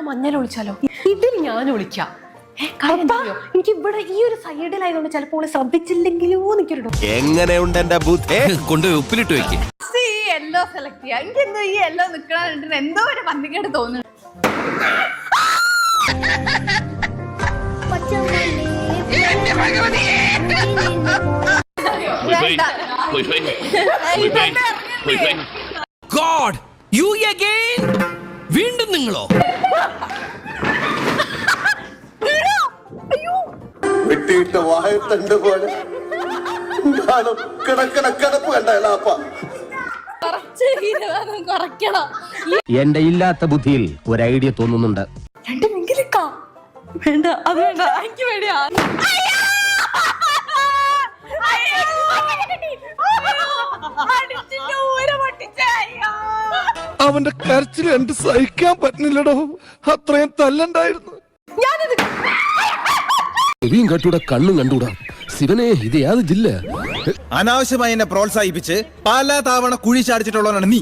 മഞ്ഞൾ ഒളിച്ചാലോ? ഇതിൽ ഞാൻ ഒളിക്കാം. എനിക്ക് ഇവിടെ ഈ ഒരു സൈഡിലായതുകൊണ്ട് ചിലപ്പോൾ ശ്രദ്ധിച്ചില്ലെങ്കിലോ എനിക്കൊരു എങ്ങനെയുണ്ട് എന്റെ ബുദ്ധി കൊണ്ടുപോയി ഉപ്പിലിട്ട് വെക്കും. യെല്ലോ സെലക്ട് ചെയ്യാം. എനിക്ക് എന്തോ ഈ യെല്ലോ നിക്കണ എന്തോ ഒരു പന്തിക്കേട് തോന്നുന്നു. God, you again? വീണ്ടും നിങ്ങളോ? വെട്ടിയിട്ട വാഴത്തണ്ട് പോലെ കിടപ്പ് കണ്ടപ്പ കുറയ്ക്കണം. എന്റെ ഇല്ലാത്ത ബുദ്ധിയിൽ ഒരു ഐഡിയ തോന്നുന്നുണ്ട്. വേണ്ട, അത് വേണ്ട, എനിക്ക് വേണ്ടിയാ. അവന്റെ കരച്ചിൽ എനിക്ക് സഹിക്കാൻ പറ്റുന്നില്ലടോ. അത്രയും തല്ലണ്ടായിരുന്നു. ചെവിയും കട്ടൂടാ, കണ്ണും കണ്ടൂടാ. ശിവനെ, ഇത് യാത് ജില്ല. അനാവശ്യമായി എന്നെ പ്രോത്സാഹിപ്പിച്ച് പല തവണ കുഴി ചാടിച്ചിട്ടുള്ളവനാണ് നീ.